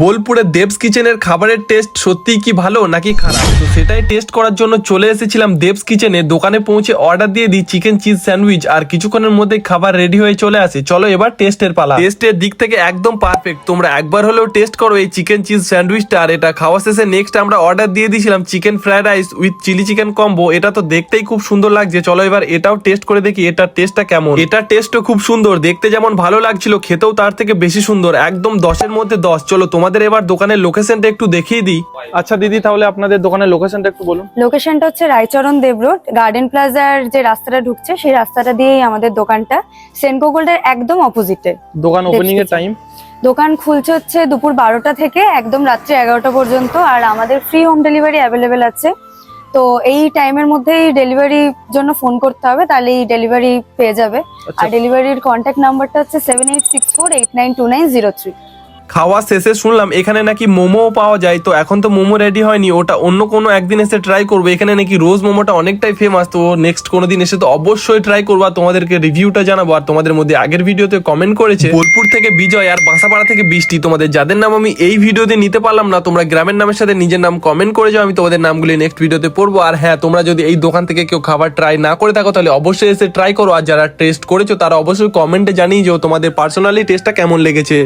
বোলপুরে দেবস কিচেনের খাবারের টেস্ট সত্যিই কি ভালো নাকি খারাপ, তো সেটাই টেস্ট করার জন্য চলে এসেছিলাম দেবস কিচেনে। দোকানে পৌঁছে অর্ডার দিয়ে দিই চিকেন চিজ স্যান্ডউইচ, আর কিছুক্ষণের মধ্যে খাবার রেডি হয়ে চলে আসে। চলো এবার টেস্টের পালা। টেস্টের দিক থেকে একদম পারফেক্ট, তোমরা একবার হলেও টেস্ট করো এই চিকেন চিজ স্যান্ডউইচটা। আর এটা খাওয়া শেষে নেক্সট আমরা অর্ডার দিয়ে দিয়েছিলাম chicken fried rice with chilli chicken combo. এটা তো দেখতেই খুব সুন্দর লাগছে, চলো এবার এটাও টেস্ট করে দেখি এটার টেস্টটা কেমন। এটার টেস্টও খুব সুন্দর, দেখতে যেমন ভালো লাগছিল খেতেও তার থেকে বেশি সুন্দর, একদম 10-এর মধ্যে 10। চলো তোমাদের এবার দোকানের লোকেশনটা একটু দেখিয়ে দিই। আচ্ছা দিদি, তাহলে আপনাদের দোকানের লোকেশনটা একটু বলুন। লোকেশনটা হচ্ছে রায়চরণ দেব রোড, গার্ডেন প্লাজার যে রাস্তাটা ঢুকছে সেই রাস্তাটা দিয়েই আমাদের দোকানটা, সেনকো গোল্ডের একদম অপোজিটে। দোকান ওপেনিং এর টাইম? দোকান খুলছে হচ্ছে দুপুর 12টা থেকে একদম রাত্রি 11টা পর্যন্ত, আর আমাদের ফ্রি হোম ডেলিভারি অ্যাভেলেবেল আছে। তো এই টাইমের মধ্যেই ডেলিভারির জন্য ফোন করতে হবে, তাহলে এই ডেলিভারি পেয়ে যাবে। আর ডেলিভারির কন্ট্যাক্ট নাম্বারটা হচ্ছে 7864892903। খাওয়া শেষে শুনলাম এখানে নাকি মোমো পাওয়া যায়, তো এখন তো মোমো রেডি হয়নি, ওটা অন্য কোনো একদিন এসে ট্রাই করবো। এখানে নাকি রোজ মোমোটা অনেকটাই ফেমাস, তো নেক্সট কোনো দিন এসে তো অবশ্যই ট্রাই করবো আর তোমাদেরকে রিভিউটা জানাবো। আর তোমাদের মধ্যে আগের ভিডিওতে কমেন্ট করেছে বোলপুর থেকে বিজয় আর বাসাপাড়া থেকে বৃষ্টি, তোমাদের যাদের নাম আমি এই ভিডিওতে নিতে পারলাম না, তোমরা গ্রামের নামের সাথে নিজের নাম কমেন্ট করে যাও, আমি তোমাদের নামগুলি নেক্সট ভিডিওতে পড়বো। আর হ্যাঁ, তোমরা যদি এই দোকান থেকে কেউ খাবার ট্রাই না করে থাকো তাহলে অবশ্যই এসে ট্রাই করো, আর যারা টেস্ট করেছো তারা অবশ্যই কমেন্টে জানিয়ে যাও তোমাদের পার্সোনালি টেস্টটা কেমন লেগেছে।